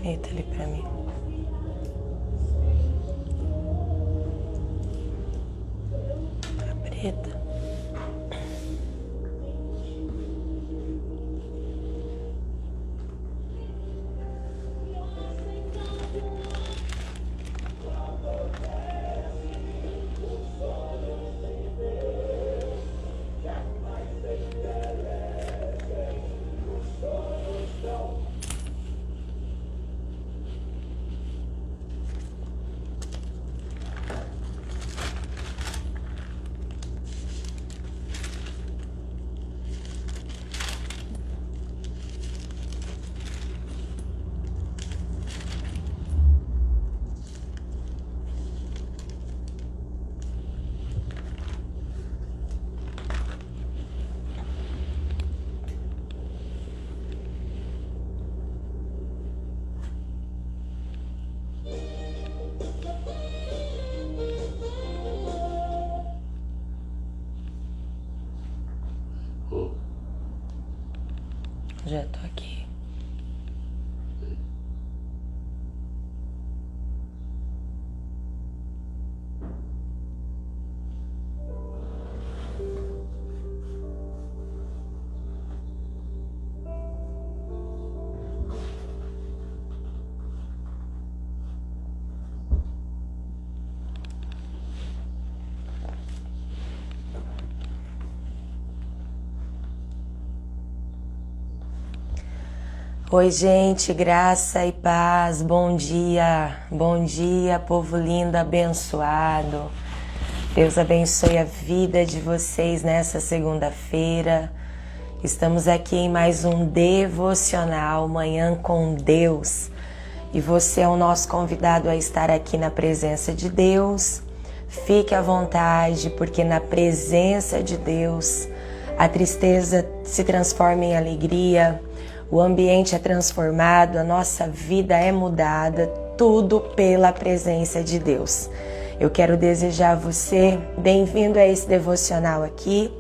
caneta ali pra mim. A preta. Já tô aqui. Oi, gente, graça e paz, bom dia, povo lindo, abençoado. Deus abençoe a vida de vocês nessa segunda-feira. Estamos aqui em mais um devocional, Manhã com Deus. E você é o nosso convidado a estar aqui na presença de Deus. Fique à vontade, porque na presença de Deus a tristeza se transforma em alegria. O ambiente é transformado, a nossa vida é mudada, tudo pela presença de Deus. Eu quero desejar a você bem-vindo a esse devocional aqui.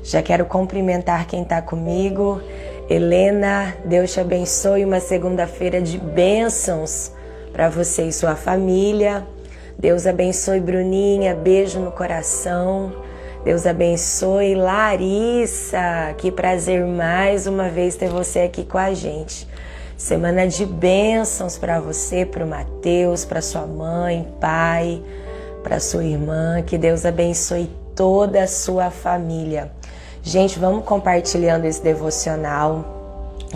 Já quero cumprimentar quem está comigo. Helena, Deus te abençoe, uma segunda-feira de bênçãos para você e sua família. Deus abençoe Bruninha, beijo no coração. Deus abençoe Larissa, que prazer mais uma vez ter você aqui com a gente. Semana de bênçãos para você, para o Mateus, para sua mãe, pai, para sua irmã. Que Deus abençoe toda a sua família. Gente, vamos compartilhando esse devocional.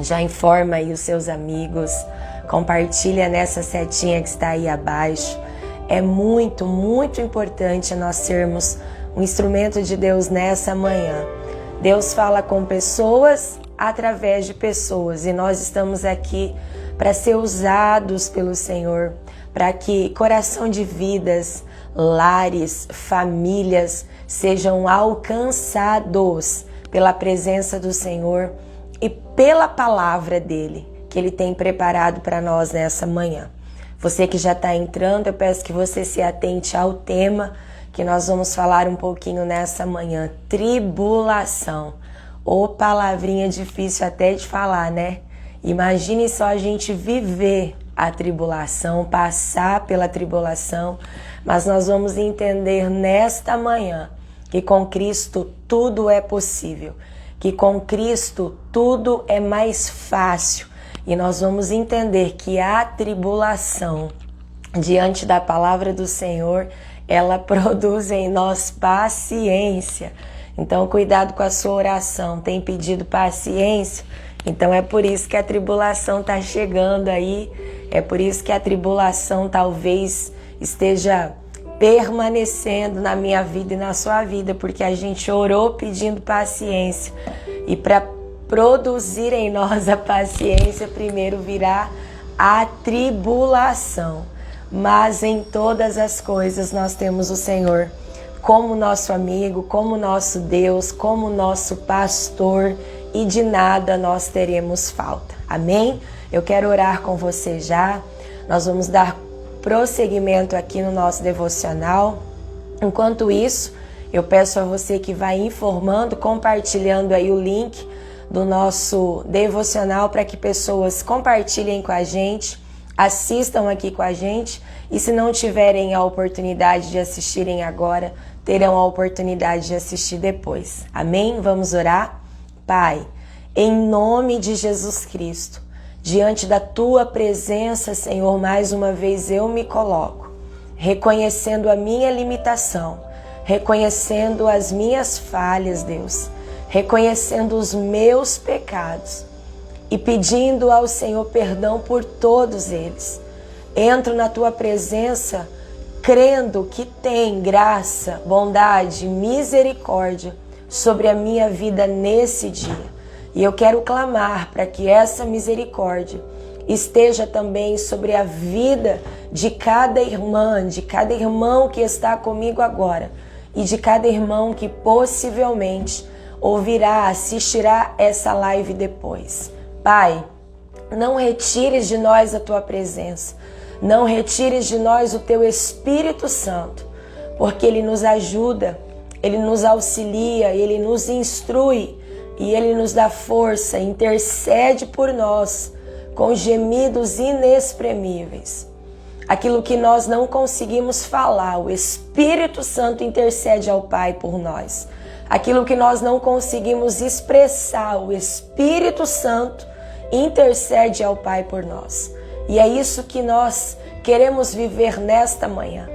Já informa aí os seus amigos. Compartilha nessa setinha que está aí abaixo. É muito, muito importante nós sermos um instrumento de Deus nessa manhã. Deus fala com pessoas através de pessoas e nós estamos aqui para ser usados pelo Senhor, para que coração de vidas, lares, famílias sejam alcançados pela presença do Senhor e pela palavra dele que ele tem preparado para nós nessa manhã. Você que já está entrando, eu peço que você se atente ao tema que nós vamos falar um pouquinho nessa manhã. Tribulação. Ô, palavrinha difícil até de falar, né? Imagine só a gente viver a tribulação, passar pela tribulação, mas nós vamos entender nesta manhã que com Cristo tudo é possível, que com Cristo tudo é mais fácil. E nós vamos entender que a tribulação, diante da palavra do Senhor, ela produz em nós paciência. Então, cuidado com a sua oração. Tem pedido paciência? Então, é por isso que a tribulação está chegando aí. É por isso que a tribulação talvez esteja permanecendo na minha vida e na sua vida, porque a gente orou pedindo paciência. E para produzir em nós a paciência, primeiro virá a tribulação. Mas em todas as coisas nós temos o Senhor como nosso amigo, como nosso Deus, como nosso pastor, e de nada nós teremos falta. Amém? Eu quero orar com você já. Nós vamos dar prosseguimento aqui no nosso devocional. Enquanto isso, eu peço a você que vai informando, compartilhando aí o link do nosso devocional para que pessoas compartilhem com a gente assistam aqui com a gente e se não tiverem a oportunidade de assistirem agora, terão a oportunidade de assistir depois. Amém? Vamos orar? Pai, em nome de Jesus Cristo, diante da Tua presença, Senhor, mais uma vez eu me coloco, reconhecendo a minha limitação, reconhecendo as minhas falhas, Deus, reconhecendo os meus pecados e pedindo ao Senhor perdão por todos eles. Entro na Tua presença crendo que tem graça, bondade, misericórdia sobre a minha vida nesse dia. E eu quero clamar para que essa misericórdia esteja também sobre a vida de cada irmã, de cada irmão que está comigo agora e de cada irmão que possivelmente ouvirá, assistirá essa live depois. Pai, não retires de nós a Tua presença, não retires de nós o Teu Espírito Santo, porque Ele nos ajuda, Ele nos auxilia, Ele nos instrui e Ele nos dá força, intercede por nós com gemidos inexprimíveis. Aquilo que nós não conseguimos falar, o Espírito Santo intercede ao Pai por nós. Aquilo que nós não conseguimos expressar, o Espírito Santo intercede ao Pai por nós. E é isso que nós queremos viver nesta manhã.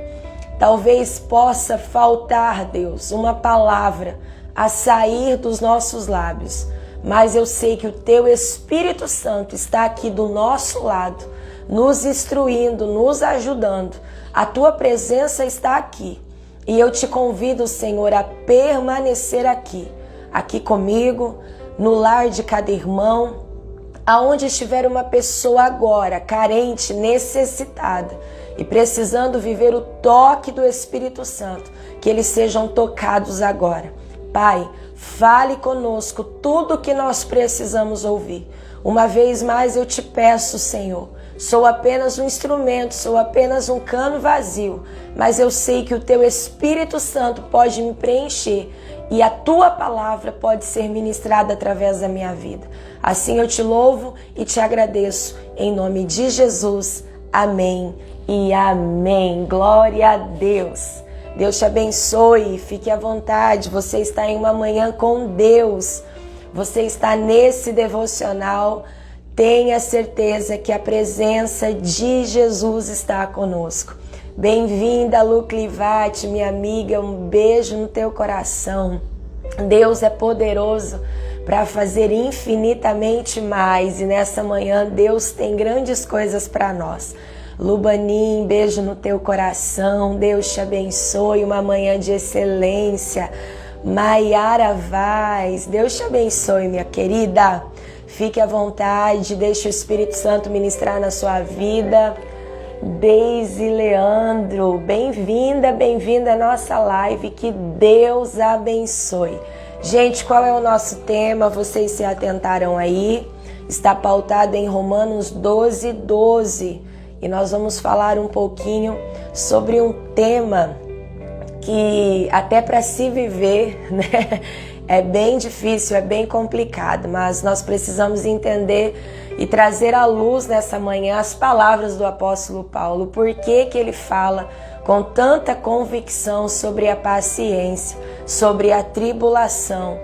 Talvez possa faltar, Deus, uma palavra a sair dos nossos lábios, mas eu sei que o Teu Espírito Santo está aqui do nosso lado, nos instruindo, nos ajudando. A Tua presença está aqui. E eu te convido, Senhor, a permanecer aqui comigo, no lar de cada irmão, aonde estiver uma pessoa agora, carente, necessitada e precisando viver o toque do Espírito Santo, que eles sejam tocados agora. Pai, fale conosco tudo o que nós precisamos ouvir. Uma vez mais eu te peço, Senhor, sou apenas um instrumento, sou apenas um cano vazio, mas eu sei que o Teu Espírito Santo pode me preencher e a Tua palavra pode ser ministrada através da minha vida. Assim eu te louvo e te agradeço, em nome de Jesus. Amém e amém. Glória a Deus. Deus te abençoe, fique à vontade, você está em uma manhã com Deus, você está nesse devocional, tenha certeza que a presença de Jesus está conosco. Bem-vinda, Lu Clivati, minha amiga, um beijo no teu coração. Deus é poderoso para fazer infinitamente mais e nessa manhã Deus tem grandes coisas para nós. Lubanim, beijo no teu coração, Deus te abençoe, uma manhã de excelência. Maiara Vaz, Deus te abençoe, minha querida. Fique à vontade, deixe o Espírito Santo ministrar na sua vida. Deise Leandro, bem-vinda à nossa live, que Deus abençoe. Gente, qual é o nosso tema? Vocês se atentaram aí? Está pautado em Romanos 12:12. E nós vamos falar um pouquinho sobre um tema que até para se viver, né, é bem difícil, é bem complicado, mas nós precisamos entender e trazer à luz nessa manhã as palavras do apóstolo Paulo. Por que que ele fala com tanta convicção sobre a paciência, sobre a tribulação?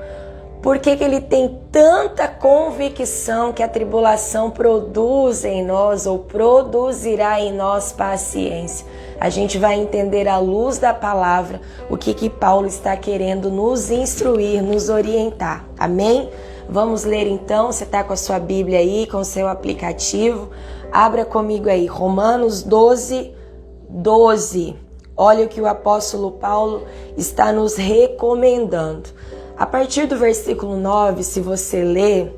Por que que ele tem tanta convicção que a tribulação produz em nós ou produzirá em nós paciência? A gente vai entender à luz da palavra o que Paulo está querendo nos instruir, nos orientar. Amém? Vamos ler então, você está com a sua Bíblia aí, com o seu aplicativo. Abra comigo aí, Romanos 12:12. Olha o que o apóstolo Paulo está nos recomendando. A partir do versículo 9, se você ler,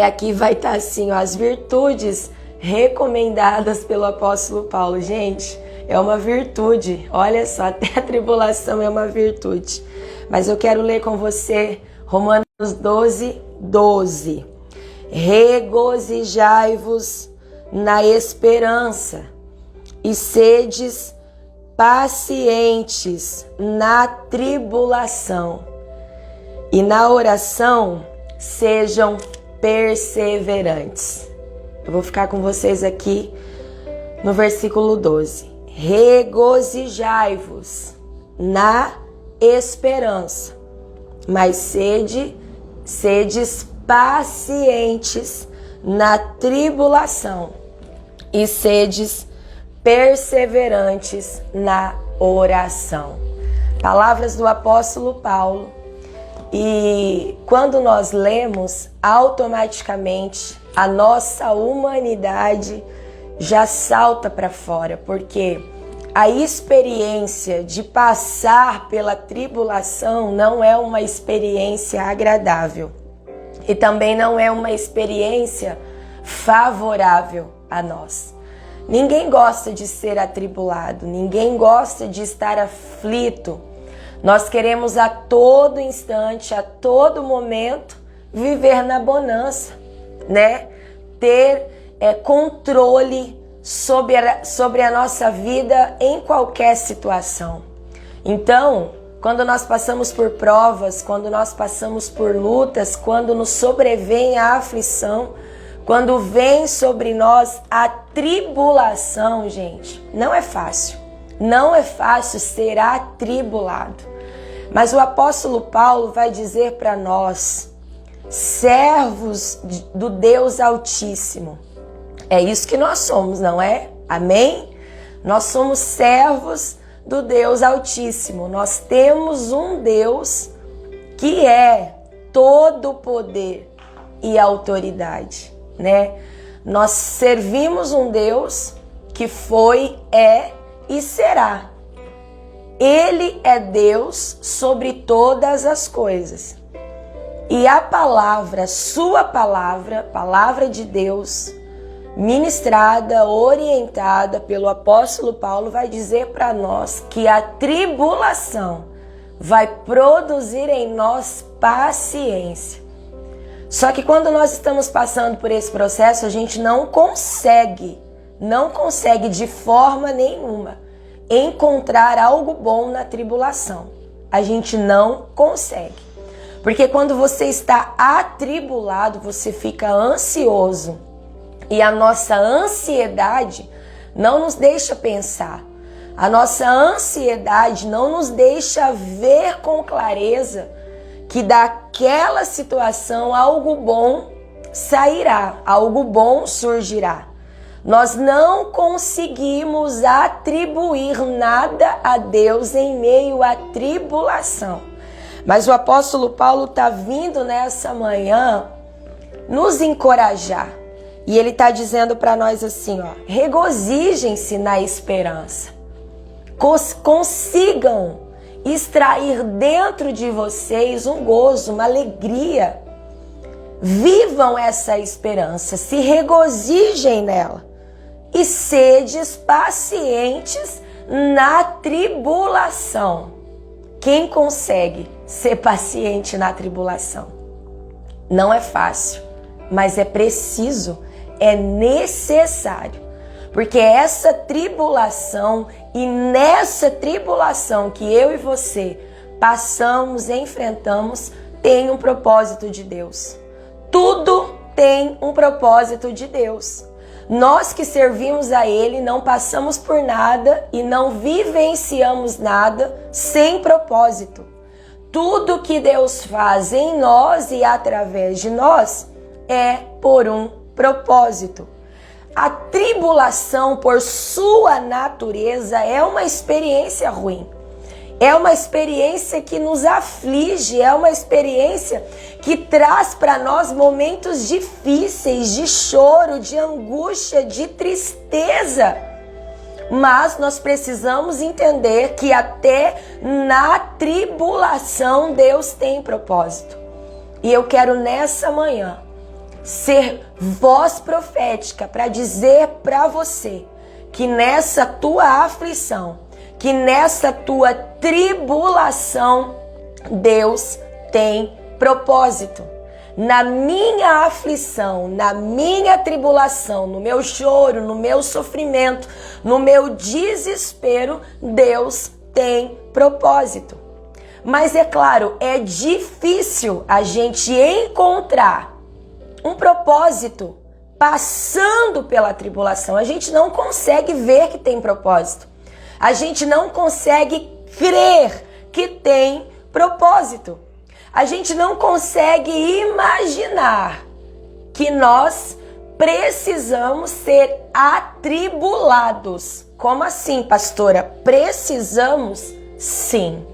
aqui vai estar assim, ó, as virtudes recomendadas pelo apóstolo Paulo. Gente, é uma virtude, olha só, até a tribulação é uma virtude. Mas eu quero ler com você Romanos 12:12. Regozijai-vos na esperança e sedes pacientes na tribulação. E na oração, sejam perseverantes. Eu vou ficar com vocês aqui no versículo 12. Regozijai-vos na esperança, mas sedes pacientes na tribulação e sedes perseverantes na oração. Palavras do apóstolo Paulo. E quando nós lemos, automaticamente a nossa humanidade já salta para fora, porque a experiência de passar pela tribulação não é uma experiência agradável e também não é uma experiência favorável a nós. Ninguém gosta de ser atribulado, ninguém gosta de estar aflito. Nós queremos a todo instante, a todo momento, viver na bonança, né? Ter controle sobre a nossa vida em qualquer situação. Então, quando nós passamos por provas, quando nós passamos por lutas, quando nos sobrevém a aflição, quando vem sobre nós a tribulação, gente, não é fácil. Não é fácil ser atribulado. Mas o apóstolo Paulo vai dizer para nós, servos do Deus Altíssimo. É isso que nós somos, não é? Amém? Nós somos servos do Deus Altíssimo. Nós temos um Deus que é todo poder e autoridade, né? Nós servimos um Deus que foi, é e será. Ele é Deus sobre todas as coisas. E a palavra, sua palavra, palavra de Deus, ministrada, orientada pelo apóstolo Paulo, vai dizer para nós que a tribulação vai produzir em nós paciência. Só que quando nós estamos passando por esse processo, a gente não consegue de forma nenhuma encontrar algo bom na tribulação. A gente não consegue. Porque quando você está atribulado, você fica ansioso. E a nossa ansiedade não nos deixa pensar. A nossa ansiedade não nos deixa ver com clareza que daquela situação algo bom sairá, algo bom surgirá. Nós não conseguimos atribuir nada a Deus em meio à tribulação. Mas o apóstolo Paulo está vindo nessa manhã nos encorajar. E ele está dizendo para nós assim, ó, regozijem-se na esperança. Consigam extrair dentro de vocês um gozo, uma alegria. Vivam essa esperança, se regozijem nela. E sedes pacientes na tribulação. Quem consegue ser paciente na tribulação? Não é fácil, mas é preciso, é necessário. Porque essa tribulação e nessa tribulação que eu e você passamos, enfrentamos, tem um propósito de Deus. Tudo tem um propósito de Deus. Nós que servimos a Ele não passamos por nada e não vivenciamos nada sem propósito. Tudo que Deus faz em nós e através de nós é por um propósito. A tribulação, por sua natureza, é uma experiência ruim. É uma experiência que nos aflige, é uma experiência que traz para nós momentos difíceis, de choro, de angústia, de tristeza. Mas nós precisamos entender que até na tribulação Deus tem propósito. E eu quero nessa manhã ser voz profética para dizer para você que nessa tua aflição, que nessa tua tribulação, Deus tem propósito. Na minha aflição, na minha tribulação, no meu choro, no meu sofrimento, no meu desespero, Deus tem propósito. Mas é claro, é difícil a gente encontrar um propósito passando pela tribulação. A gente não consegue ver que tem propósito. A gente não consegue crer que tem propósito. A gente não consegue imaginar que nós precisamos ser atribulados. Como assim, pastora? Precisamos? Sim.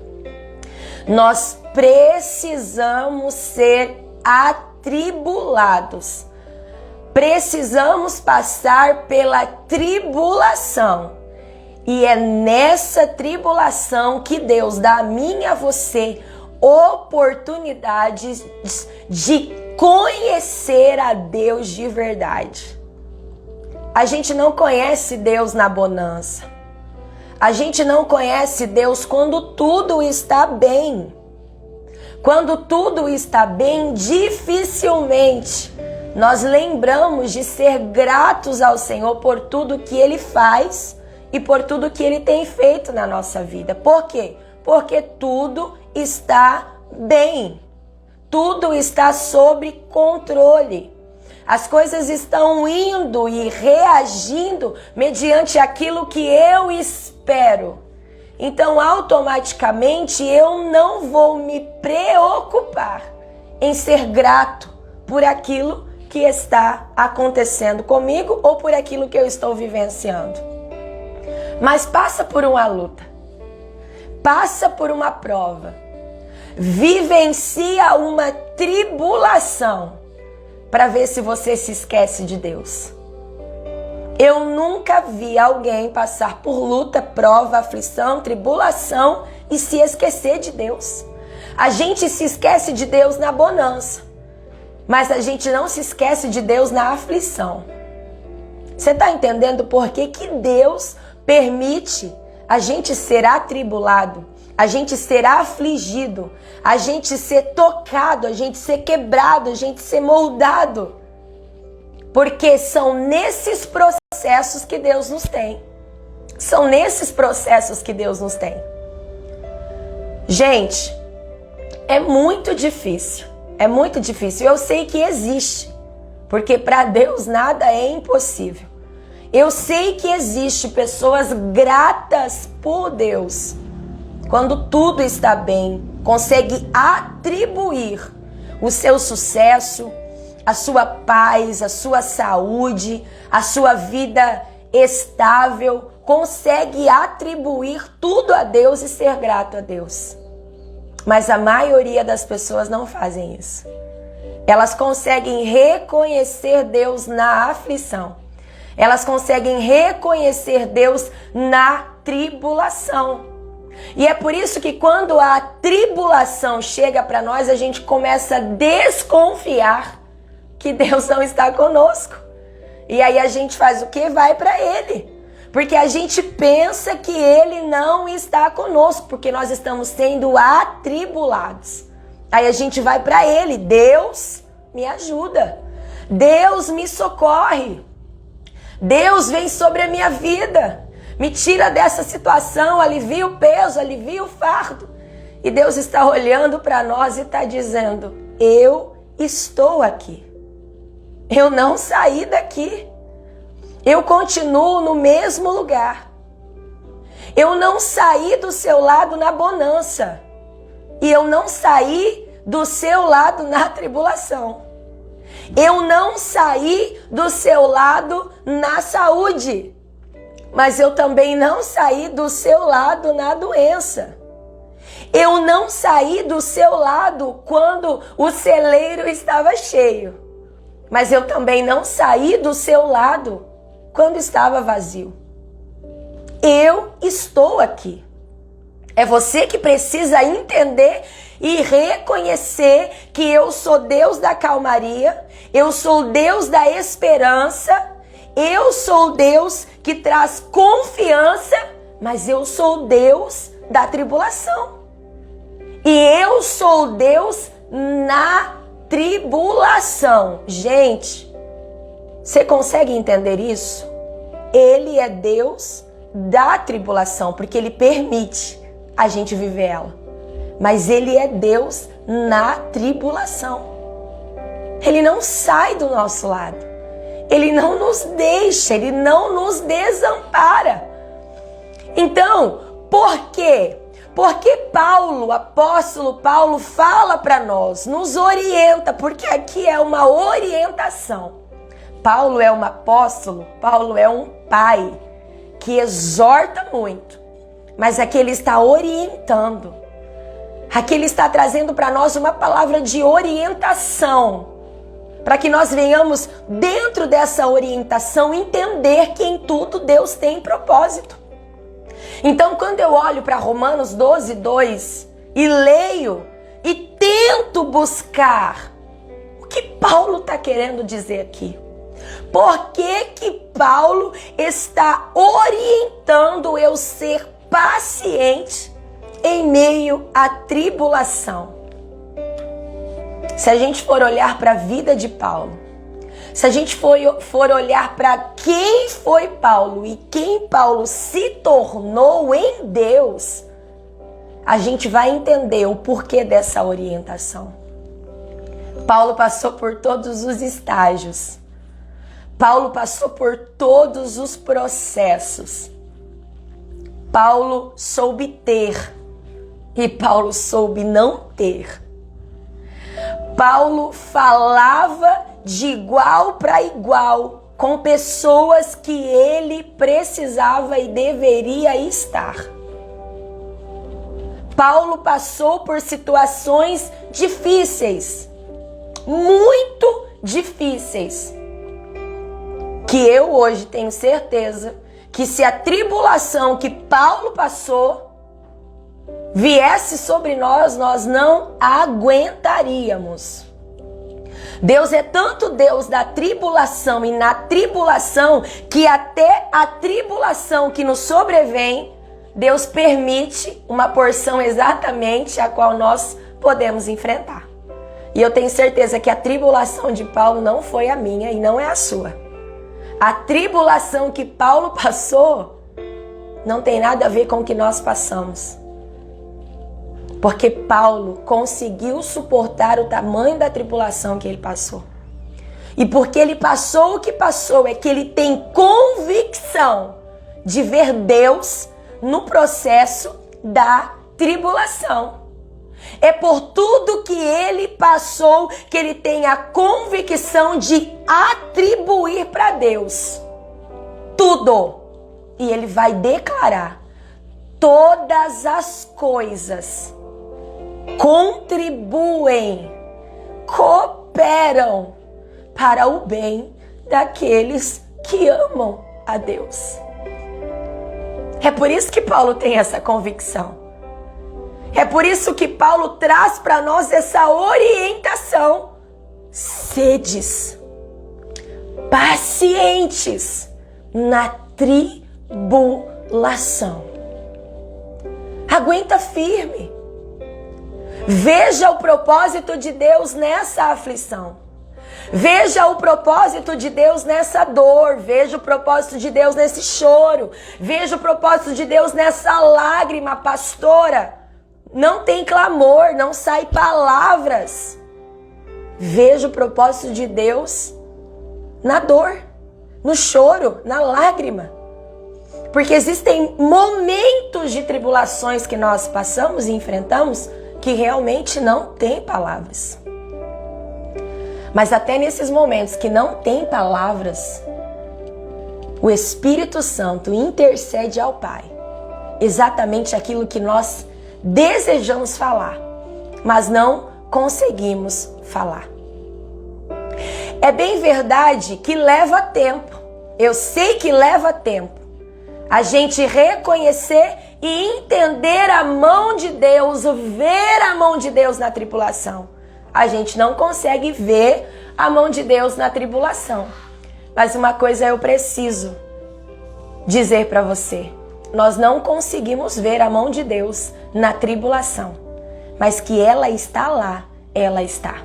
Nós precisamos ser atribulados. Precisamos passar pela tribulação. E é nessa tribulação que Deus dá a mim e a você oportunidades de conhecer a Deus de verdade. A gente não conhece Deus na bonança. A gente não conhece Deus quando tudo está bem. Quando tudo está bem, dificilmente nós lembramos de ser gratos ao Senhor por tudo que Ele faz e por tudo que Ele tem feito na nossa vida. Por quê? Porque tudo está bem. Tudo está sob controle. As coisas estão indo e reagindo mediante aquilo que eu espero. Então, automaticamente, eu não vou me preocupar em ser grato por aquilo que está acontecendo comigo ou por aquilo que eu estou vivenciando. Mas passa por uma luta, passa por uma prova, vivencia uma tribulação para ver se você se esquece de Deus. Eu nunca vi alguém passar por luta, prova, aflição, tribulação e se esquecer de Deus. A gente se esquece de Deus na bonança, mas a gente não se esquece de Deus na aflição. Você está entendendo por que Deus permite a gente ser atribulado, a gente ser afligido, a gente ser tocado, a gente ser quebrado, a gente ser moldado? Porque são nesses processos que Deus nos tem. São nesses processos que Deus nos tem. Gente, é muito difícil. É muito difícil. Eu sei que existe. Porque para Deus nada é impossível. Eu sei que existe pessoas gratas por Deus. Quando tudo está bem, consegue atribuir o seu sucesso, a sua paz, a sua saúde, a sua vida estável, consegue atribuir tudo a Deus e ser grato a Deus. Mas a maioria das pessoas não fazem isso. Elas conseguem reconhecer Deus na aflição. Elas conseguem reconhecer Deus na tribulação. E é por isso que quando a tribulação chega para nós, a gente começa a desconfiar que Deus não está conosco. E aí a gente faz o quê? Vai para Ele. Porque a gente pensa que Ele não está conosco, porque nós estamos sendo atribulados. Aí a gente vai para Ele. Deus me ajuda. Deus me socorre. Deus vem sobre a minha vida. Me tira dessa situação, alivia o peso, alivia o fardo. E Deus está olhando para nós e está dizendo: eu estou aqui. Eu não saí daqui. Eu continuo no mesmo lugar. Eu não saí do seu lado na bonança. E eu não saí do seu lado na tribulação. Eu não saí do seu lado na saúde. Mas eu também não saí do seu lado na doença. Eu não saí do seu lado quando o celeiro estava cheio. Mas eu também não saí do seu lado quando estava vazio. Eu estou aqui. É você que precisa entender e reconhecer que eu sou Deus da calmaria, eu sou Deus da esperança, eu sou Deus que traz confiança, mas eu sou Deus da tribulação. E eu sou Deus na tribulação. Gente, você consegue entender isso? Ele é Deus da tribulação, porque Ele permite a gente viver ela. Mas Ele é Deus na tribulação. Ele não sai do nosso lado. Ele não nos deixa, Ele não nos desampara. Então, por quê? Porque Paulo, o apóstolo Paulo, fala para nós, nos orienta, porque aqui é uma orientação. Paulo é um apóstolo, Paulo é um pai que exorta muito, mas aqui ele está orientando. Aqui ele está trazendo para nós uma palavra de orientação, para que nós venhamos, dentro dessa orientação, entender que em tudo Deus tem propósito. Então, quando eu olho para Romanos 12:2 e leio e tento buscar o que Paulo está querendo dizer aqui, por que Paulo está orientando eu ser paciente em meio à tribulação? Se a gente for olhar para a vida de Paulo, se a gente for olhar para quem foi Paulo e quem Paulo se tornou em Deus, a gente vai entender o porquê dessa orientação. Paulo passou por todos os estágios. Paulo passou por todos os processos. Paulo soube ter e Paulo soube não ter. Paulo falava de igual para igual com pessoas que ele precisava e deveria estar. Paulo passou por situações difíceis, muito difíceis, que eu hoje tenho certeza que se a tribulação que Paulo passou viesse sobre nós, nós não aguentaríamos. Deus é tanto Deus da tribulação e na tribulação que até a tribulação que nos sobrevém, Deus permite uma porção exatamente a qual nós podemos enfrentar. E eu tenho certeza que a tribulação de Paulo não foi a minha e não é a sua. A tribulação que Paulo passou não tem nada a ver com o que nós passamos. Porque Paulo conseguiu suportar o tamanho da tribulação que ele passou. E porque ele passou o que passou, é que ele tem convicção de ver Deus no processo da tribulação. É por tudo que ele passou que ele tem a convicção de atribuir para Deus tudo. E ele vai declarar: todas as coisas contribuem, cooperam para o bem daqueles que amam a Deus. É por isso que Paulo tem essa convicção. É por isso que Paulo traz para nós essa orientação. Sedes pacientes na tribulação. Aguenta firme. Veja o propósito de Deus nessa aflição. Veja o propósito de Deus nessa dor. Veja o propósito de Deus nesse choro. Veja o propósito de Deus nessa lágrima, pastora. Não tem clamor, não sai palavras. Veja o propósito de Deus na dor, no choro, na lágrima. Porque existem momentos de tribulações que nós passamos e enfrentamos que realmente não tem palavras. Mas até nesses momentos que não tem palavras, o Espírito Santo intercede ao Pai. Exatamente aquilo que nós desejamos falar, mas não conseguimos falar. É bem verdade que leva tempo. Eu sei que leva tempo a gente reconhecer e entender a mão de Deus, ver a mão de Deus na tribulação. A gente não consegue ver a mão de Deus na tribulação. Mas uma coisa eu preciso dizer para você. Nós não conseguimos ver a mão de Deus na tribulação. Mas que ela está lá, ela está.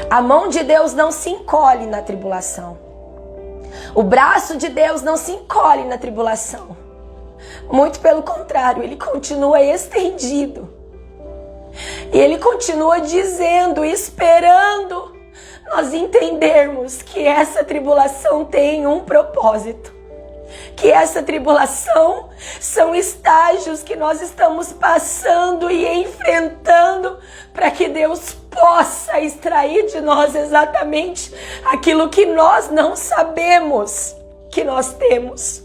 A mão de Deus não se encolhe na tribulação. O braço de Deus não se encolhe na tribulação. Muito pelo contrário, ele continua estendido. E ele continua dizendo, esperando nós entendermos que essa tribulação tem um propósito. Que essa tribulação são estágios que nós estamos passando e enfrentando para que Deus possa extrair de nós exatamente aquilo que nós não sabemos que nós temos.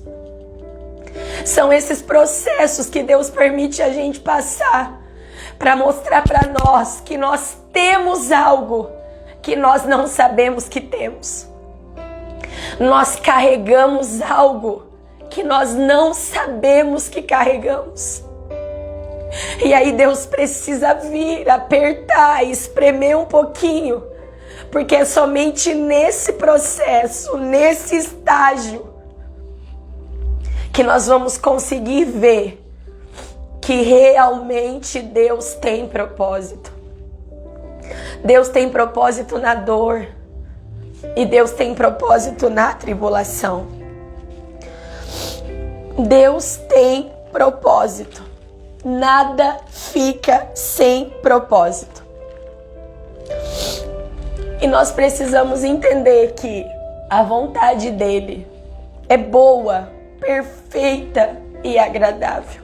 São esses processos que Deus permite a gente passar para mostrar para nós que nós temos algo que nós não sabemos que temos. Nós carregamos algo que nós não sabemos que carregamos. E aí Deus precisa vir, apertar, espremer um pouquinho, porque é somente nesse processo, nesse estágio, que nós vamos conseguir ver que realmente Deus tem propósito. Deus tem propósito na dor. E Deus tem propósito na tribulação. Deus tem propósito. Nada fica sem propósito. E nós precisamos entender que a vontade dele é boa, perfeita e agradável.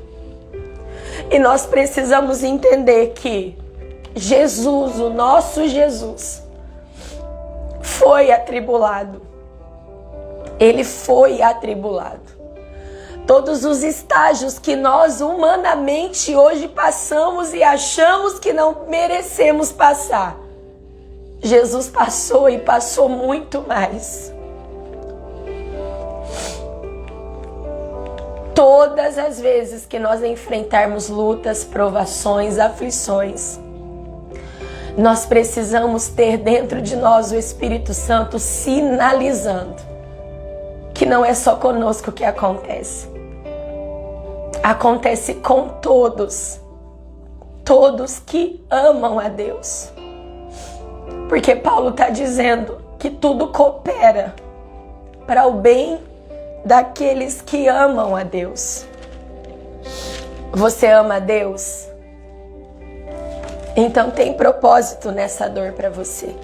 E nós precisamos entender que Jesus, o nosso Jesus, foi atribulado. Ele foi atribulado. Todos os estágios que nós humanamente hoje passamos e achamos que não merecemos passar, Jesus passou e passou muito mais. Todas as vezes que nós enfrentarmos lutas, provações, aflições, nós precisamos ter dentro de nós o Espírito Santo sinalizando que não é só conosco que acontece. Acontece com todos. Todos que amam a Deus. Porque Paulo está dizendo que tudo coopera para o bem daqueles que amam a Deus. Você ama a Deus? Então tem propósito nessa dor para você.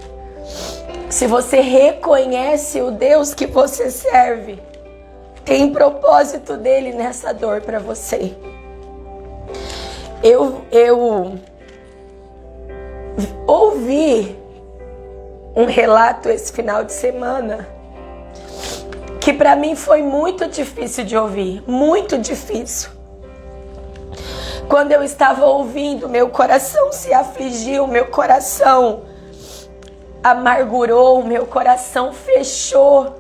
Se você reconhece o Deus que você serve, tem propósito dele nessa dor para você. Eu ouvi um relato esse final de semana que para mim foi muito difícil de ouvir, muito difícil. Quando eu estava ouvindo, meu coração se afligiu, meu coração amargurou, meu coração fechou.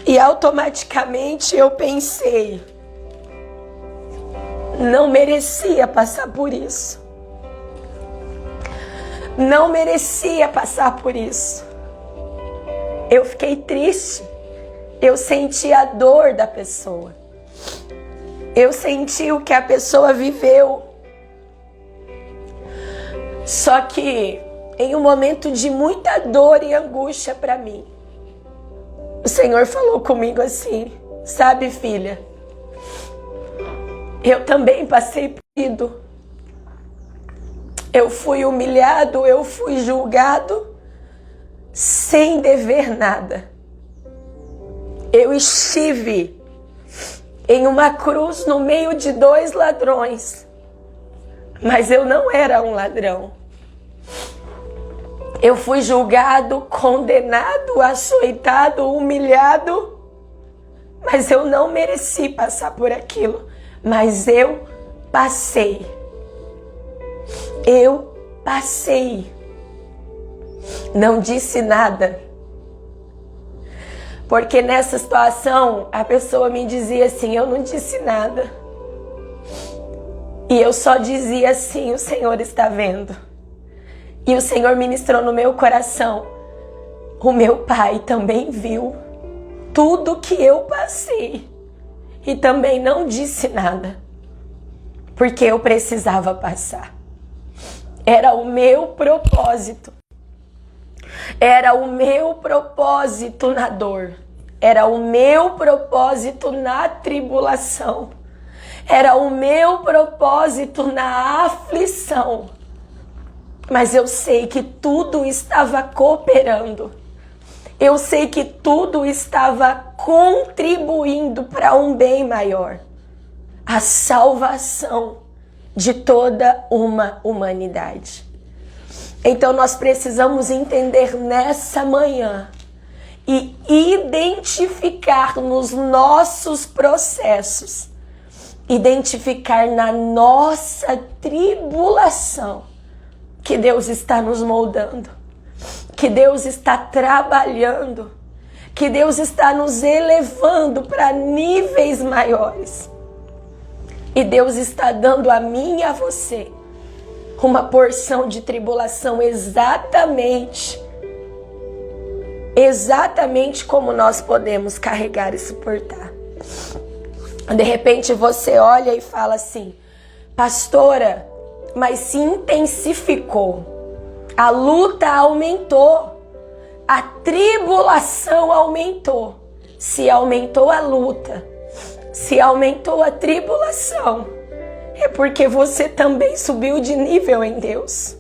E automaticamente eu pensei, não merecia passar por isso. Não merecia passar por isso. Eu fiquei triste. Eu senti a dor da pessoa. Eu senti o que a pessoa viveu. Só que em um momento de muita dor e angústia para mim, o Senhor falou comigo assim: sabe, filha, eu também passei por isso. Eu fui humilhado, eu fui julgado sem dever nada. Eu estive em uma cruz no meio de 2 ladrões, mas eu não era um ladrão. Eu fui julgado, condenado, açoitado, humilhado, mas eu não mereci passar por aquilo, mas eu passei. Eu passei. Não disse nada. Porque nessa situação, a pessoa me dizia assim, eu não disse nada. E eu só dizia assim, o Senhor está vendo. E o Senhor ministrou no meu coração. O meu pai também viu tudo que eu passei. E também não disse nada. Porque eu precisava passar. Era o meu propósito. Era o meu propósito na dor. Era o meu propósito na tribulação. Era o meu propósito na aflição. mas eu sei que tudo estava cooperando. Eu sei que tudo estava contribuindo para um bem maior. A salvação de toda uma humanidade. Então nós precisamos entender nessa manhã e identificar nos nossos processos, identificar na nossa tribulação que Deus está nos moldando, que Deus está trabalhando, que Deus está nos elevando para níveis maiores. E Deus está dando a mim e a você uma porção de tribulação exatamente como nós podemos carregar e suportar. De repente você olha e fala assim: pastora, mas se intensificou, a luta aumentou, a tribulação aumentou. Se aumentou a luta, se aumentou a tribulação, é porque você também subiu de nível em Deus.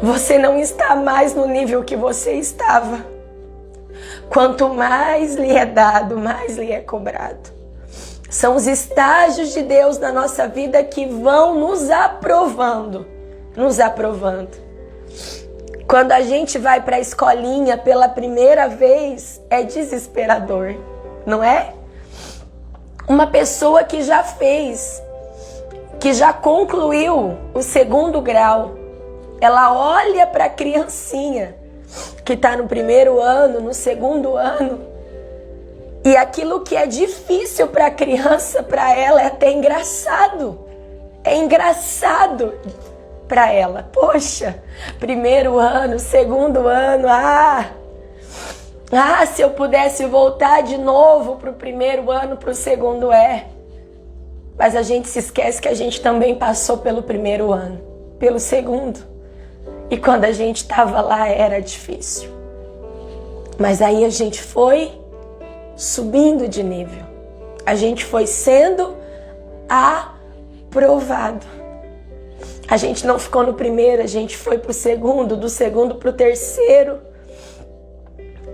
Você não está mais no nível que você estava. Quanto mais lhe é dado, mais lhe é cobrado. São os estágios de Deus na nossa vida que vão nos aprovando. Quando a gente vai para a escolinha pela primeira vez, é desesperador, não é? Uma pessoa que já fez, que já concluiu o 2º grau, ela olha para a criancinha que está no 1º ano, no 2º ano, e aquilo que é difícil para a criança, para ela é até engraçado. É engraçado para ela. Poxa, 1º ano, 2º ano, se eu pudesse voltar de novo para o 1º ano, para o 2º Mas a gente se esquece que a gente também passou pelo 1º ano, pelo 2º. E quando a gente estava lá era difícil. Mas aí a gente foi subindo de nível. A gente foi sendo aprovado. A gente não ficou no 1º, a gente foi para o 2º, do 2º para o 3º.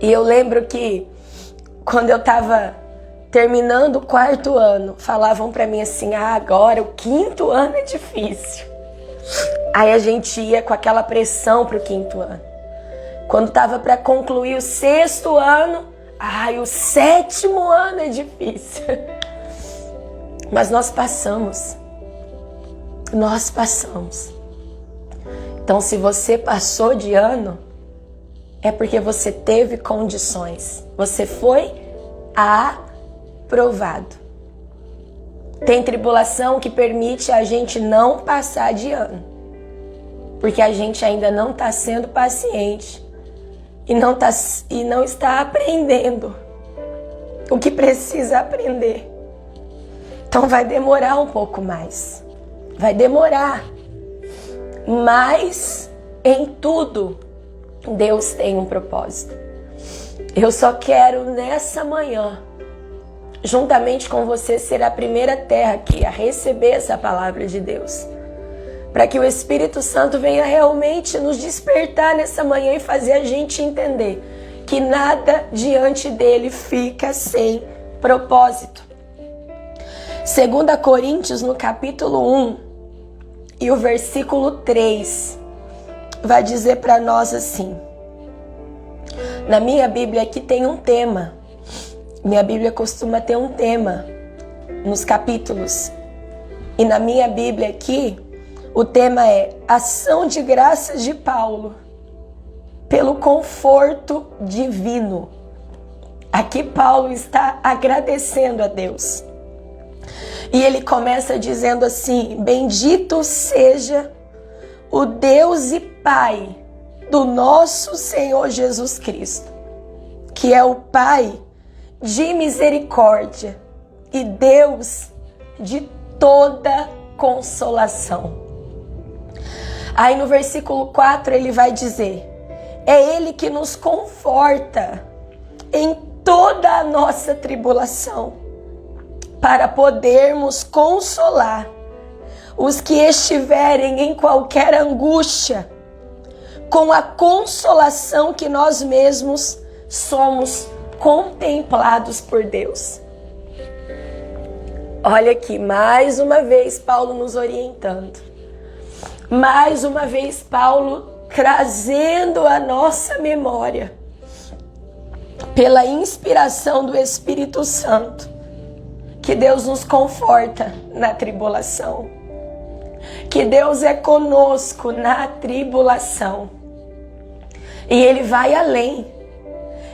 E eu lembro que quando eu estava terminando o 4º ano, falavam para mim assim: agora o 5º ano é difícil. Aí a gente ia com aquela pressão para o 5º ano. Quando estava para concluir o 6º ano, o 7º ano é difícil. Mas nós passamos. Então, se você passou de ano, é porque você teve condições. Você foi aprovado. Tem tribulação que permite a gente não passar de ano, porque a gente ainda não está sendo paciente e não está aprendendo o que precisa aprender. Então vai demorar um pouco mais. Vai demorar. Mas em tudo Deus tem um propósito. Eu só quero nessa manhã, juntamente com você, ser a primeira terra aqui a receber essa palavra de Deus, para que o Espírito Santo venha realmente nos despertar nessa manhã e fazer a gente entender que nada diante dele fica sem propósito. 2 Coríntios, no capítulo 1 e o versículo 3, vai dizer para nós assim. Na minha Bíblia aqui tem um tema. Minha Bíblia costuma ter um tema nos capítulos. E na minha Bíblia aqui, o tema é Ação de Graças de Paulo pelo conforto divino. Aqui Paulo está agradecendo a Deus. E ele começa dizendo assim: bendito seja o Deus e Pai do nosso Senhor Jesus Cristo, que é o Pai de misericórdia e Deus de toda consolação. Aí no versículo 4 ele vai dizer: é Ele que nos conforta em toda a nossa tribulação, para podermos consolar os que estiverem em qualquer angústia, com a consolação que nós mesmos somos contemplados por Deus. Olha aqui, mais uma vez Paulo nos orientando. Mais uma vez Paulo trazendo à nossa memória, pela inspiração do Espírito Santo, que Deus nos conforta na tribulação. Que Deus é conosco na tribulação. E Ele vai além.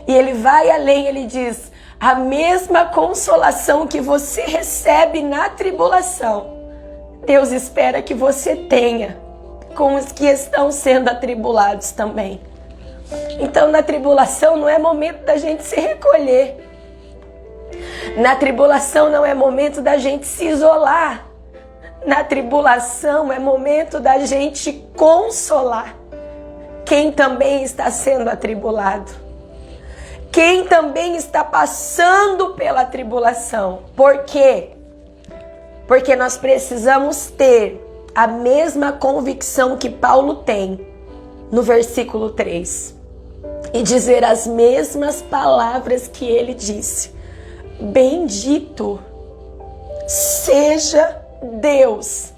E Ele vai além, Ele diz: a mesma consolação que você recebe na tribulação, Deus espera que você tenha com os que estão sendo atribulados também. Então, na tribulação não é momento da gente se recolher. Na tribulação não é momento da gente se isolar. Na tribulação é momento da gente consolar quem também está sendo atribulado. Quem também está passando pela tribulação. Por quê? Porque nós precisamos ter a mesma convicção que Paulo tem no versículo 3. E dizer as mesmas palavras que ele disse. Bendito seja Deus,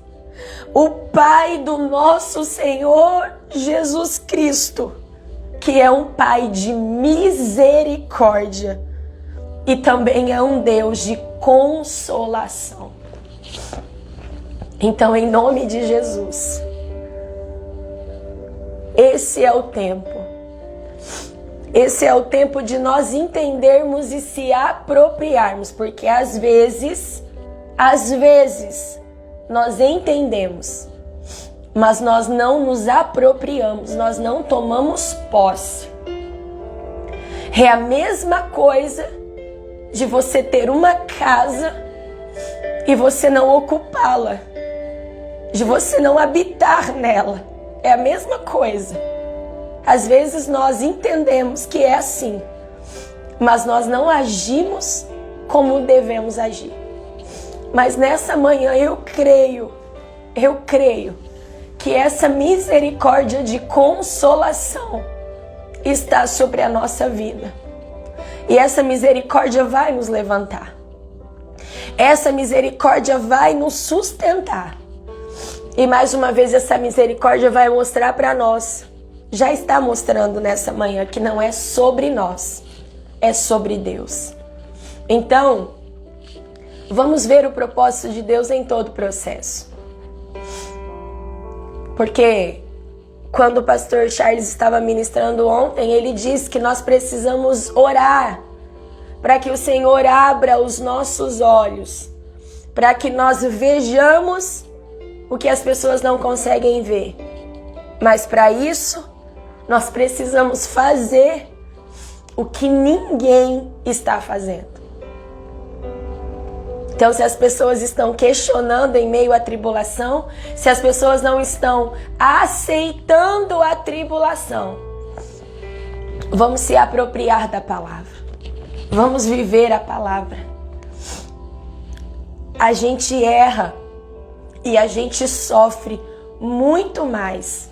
o Pai do nosso Senhor Jesus Cristo, que é um Pai de misericórdia e também é um Deus de consolação. Então, em nome de Jesus, esse é o tempo. Esse é o tempo de nós entendermos e se apropriarmos, porque às vezes, nós entendemos, mas nós não nos apropriamos, nós não tomamos posse. É a mesma coisa de você ter uma casa e você não ocupá-la, de você não habitar nela. É a mesma coisa. Às vezes nós entendemos que é assim, mas nós não agimos como devemos agir. Mas nessa manhã eu creio que essa misericórdia de consolação está sobre a nossa vida. E essa misericórdia vai nos levantar. Essa misericórdia vai nos sustentar. E mais uma vez essa misericórdia vai mostrar para nós, já está mostrando nessa manhã, que não é sobre nós, é sobre Deus. Então, vamos ver o propósito de Deus em todo o processo. Porque quando o pastor Charles estava ministrando ontem, ele disse que nós precisamos orar para que o Senhor abra os nossos olhos, para que nós vejamos o que as pessoas não conseguem ver. Mas para isso, nós precisamos fazer o que ninguém está fazendo. Então, se as pessoas estão questionando em meio à tribulação, se as pessoas não estão aceitando a tribulação, vamos se apropriar da palavra. Vamos viver a palavra. A gente erra e a gente sofre muito mais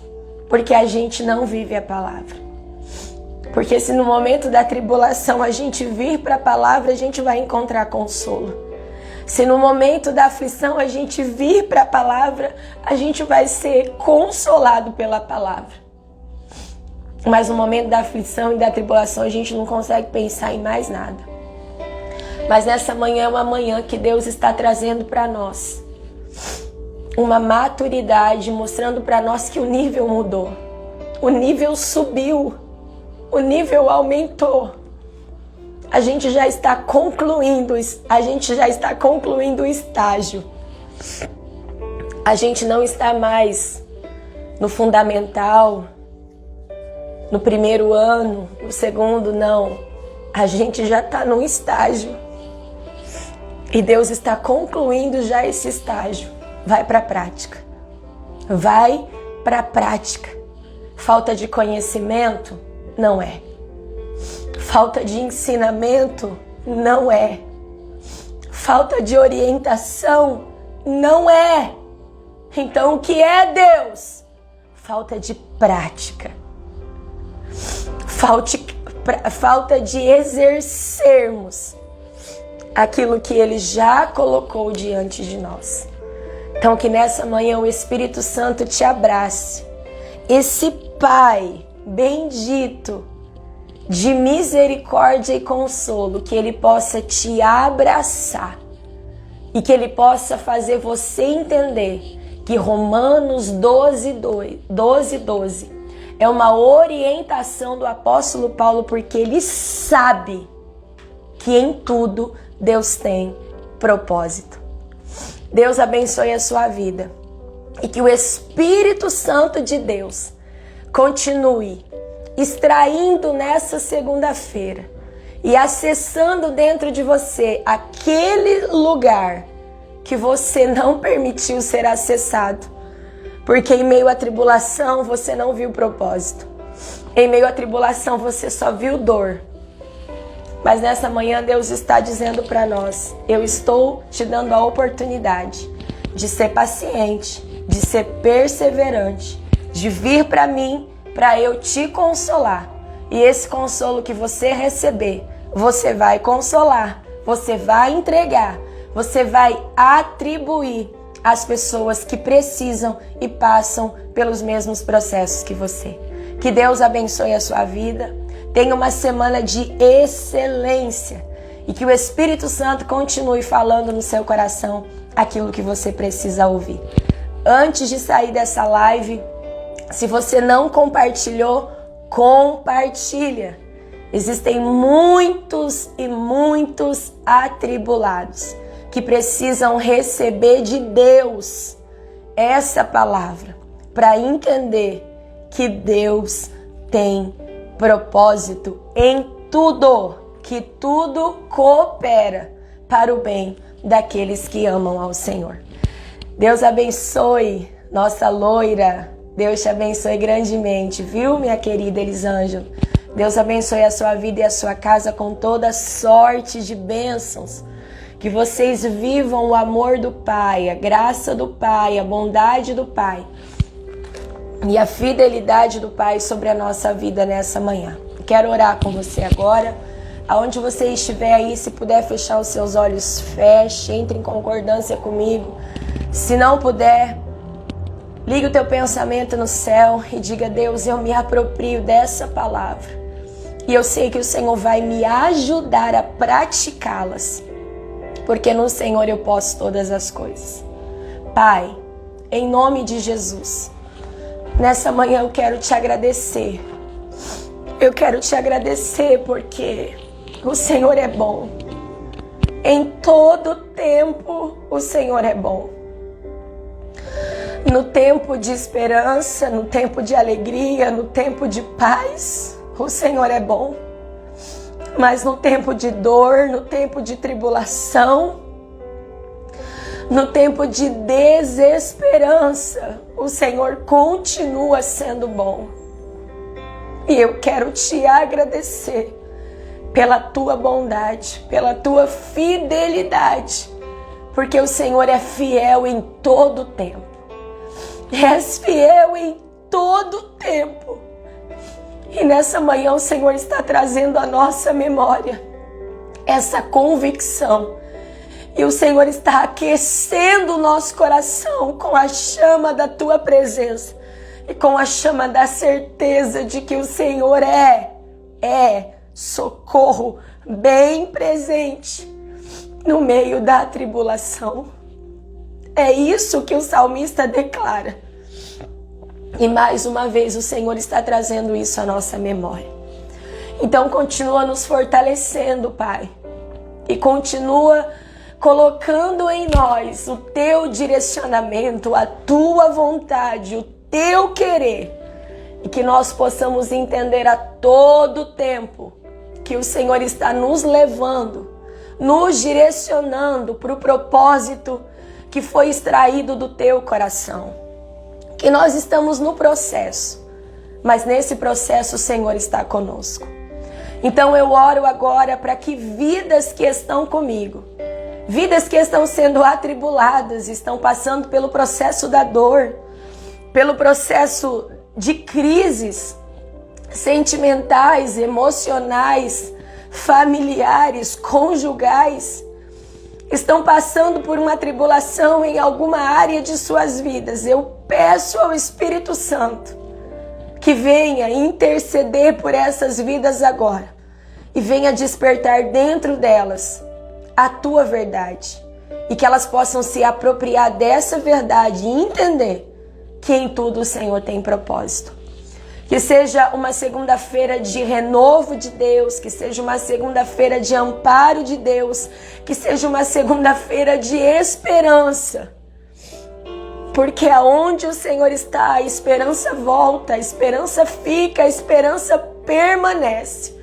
porque a gente não vive a palavra. Porque se no momento da tribulação a gente vir para a palavra, a gente vai encontrar consolo. Se no momento da aflição a gente vir para a palavra, a gente vai ser consolado pela palavra. Mas no momento da aflição e da tribulação a gente não consegue pensar em mais nada. Mas nessa manhã é uma manhã que Deus está trazendo para nós uma maturidade, mostrando para nós que o nível mudou, o nível subiu, o nível aumentou. A gente já está concluindo o estágio. A gente não está mais no fundamental, no primeiro ano, no segundo, não. A gente já está num estágio. E Deus está concluindo já esse estágio. Vai para a prática. Vai para a prática. Falta de conhecimento? Não é. Falta de ensinamento? Não é. Falta de orientação? Não é. Então, o que é Deus? Falta de prática. Falta de exercermos aquilo que Ele já colocou diante de nós. Então, que nessa manhã o Espírito Santo te abrace. Esse Pai bendito, de misericórdia e consolo, que Ele possa te abraçar e que Ele possa fazer você entender que Romanos 12:12 é uma orientação do apóstolo Paulo, porque ele sabe que em tudo Deus tem propósito. Deus abençoe a sua vida e que o Espírito Santo de Deus continue extraindo nessa segunda-feira e acessando dentro de você aquele lugar que você não permitiu ser acessado, porque em meio à tribulação você não viu propósito, em meio à tribulação você só viu dor. Mas nessa manhã Deus está dizendo para nós: eu estou te dando a oportunidade de ser paciente, de ser perseverante, de vir para mim, para eu te consolar. E esse consolo que você receber, você vai consolar, você vai entregar, você vai atribuir às pessoas que precisam e passam pelos mesmos processos que você. Que Deus abençoe a sua vida. Tenha uma semana de excelência e que o Espírito Santo continue falando no seu coração aquilo que você precisa ouvir. Antes de sair dessa live, se você não compartilhou, compartilha. Existem muitos e muitos atribulados que precisam receber de Deus essa palavra para entender que Deus tem propósito em tudo, que tudo coopera para o bem daqueles que amam ao Senhor. Deus abençoe nossa loira. Deus te abençoe grandemente, viu, minha querida Elisângela? Deus abençoe a sua vida e a sua casa com toda sorte de bênçãos. Que vocês vivam o amor do Pai, a graça do Pai, a bondade do Pai e a fidelidade do Pai sobre a nossa vida nessa manhã. Quero orar com você agora. Aonde você estiver aí, se puder fechar os seus olhos, feche, entre em concordância comigo. Se não puder, ligue o teu pensamento no céu e diga: Deus, eu me aproprio dessa palavra. E eu sei que o Senhor vai me ajudar a praticá-las, porque no Senhor eu posso todas as coisas. Pai, em nome de Jesus, nessa manhã eu quero te agradecer. Eu quero te agradecer porque o Senhor é bom. Em todo tempo o Senhor é bom. No tempo de esperança, no tempo de alegria, no tempo de paz, o Senhor é bom. Mas no tempo de dor, no tempo de tribulação, no tempo de desesperança, o Senhor continua sendo bom. E eu quero te agradecer pela tua bondade, pela tua fidelidade, porque o Senhor é fiel em todo tempo. És fiel em todo tempo. E nessa manhã o Senhor está trazendo à nossa memória essa convicção. E o Senhor está aquecendo o nosso coração com a chama da tua presença e com a chama da certeza de que o Senhor é socorro bem presente no meio da tribulação. É isso que o salmista declara. E mais uma vez o Senhor está trazendo isso à nossa memória. Então continua nos fortalecendo, Pai. E continua colocando em nós o teu direcionamento, a tua vontade, o teu querer. E que nós possamos entender a todo tempo que o Senhor está nos levando, nos direcionando para o propósito que foi extraído do teu coração. Que nós estamos no processo, mas nesse processo o Senhor está conosco. Então eu oro agora para que vidas que estão comigo Vidas que estão sendo atribuladas, estão passando pelo processo da dor, pelo processo de crises sentimentais, emocionais, familiares, conjugais. Estão passando por uma tribulação em alguma área de suas vidas. Eu peço ao Espírito Santo que venha interceder por essas vidas agora e venha despertar dentro delas a tua verdade e que elas possam se apropriar dessa verdade e entender que em tudo o Senhor tem propósito. Que seja uma segunda-feira de renovo de Deus, que seja uma segunda-feira de amparo de Deus, que seja uma segunda-feira de esperança. Porque aonde o Senhor está, a esperança volta, a esperança fica, a esperança permanece.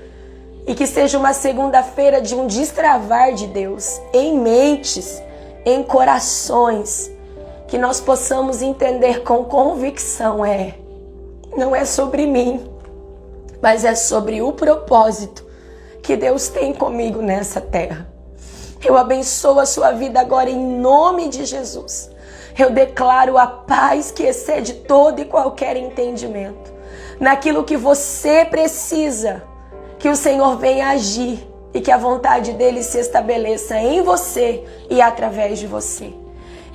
E que seja uma segunda-feira de um destravar de Deus em mentes, em corações, que nós possamos entender com convicção, não é sobre mim, mas é sobre o propósito que Deus tem comigo nessa terra. Eu abençoo a sua vida agora em nome de Jesus. Eu declaro a paz que excede todo e qualquer entendimento. Naquilo que você precisa, que o Senhor venha agir e que a vontade dele se estabeleça em você e através de você.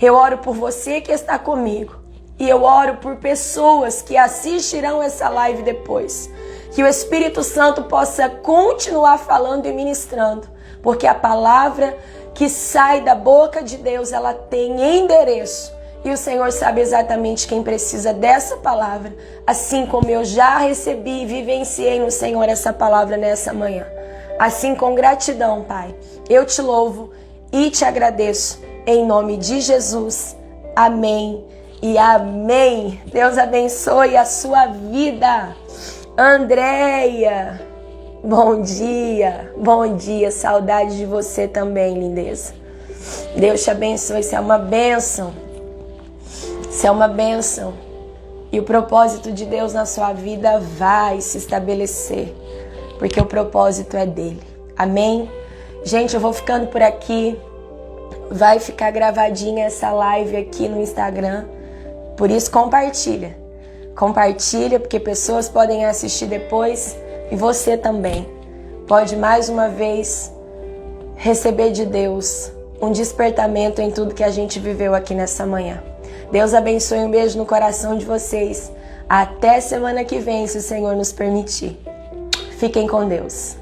Eu oro por você que está comigo. E eu oro por pessoas que assistirão essa live depois. Que o Espírito Santo possa continuar falando e ministrando. Porque a palavra que sai da boca de Deus, ela tem endereço. E o Senhor sabe exatamente quem precisa dessa palavra. Assim como eu já recebi e vivenciei no Senhor essa palavra nessa manhã. Assim, com gratidão, Pai, eu te louvo e te agradeço. Em nome de Jesus. Amém. E amém. Deus abençoe a sua vida. Andréia, bom dia. Bom dia. Saudade de você também, lindeza. Deus te abençoe. Isso é uma bênção. Isso é uma bênção. E o propósito de Deus na sua vida vai se estabelecer. Porque o propósito é dele. Amém? Gente, eu vou ficando por aqui. Vai ficar gravadinha essa live aqui no Instagram. Por isso, compartilha. Compartilha, porque pessoas podem assistir depois e você também pode mais uma vez receber de Deus um despertamento em tudo que a gente viveu aqui nessa manhã. Deus abençoe, um beijo no coração de vocês. Até semana que vem, se o Senhor nos permitir. Fiquem com Deus.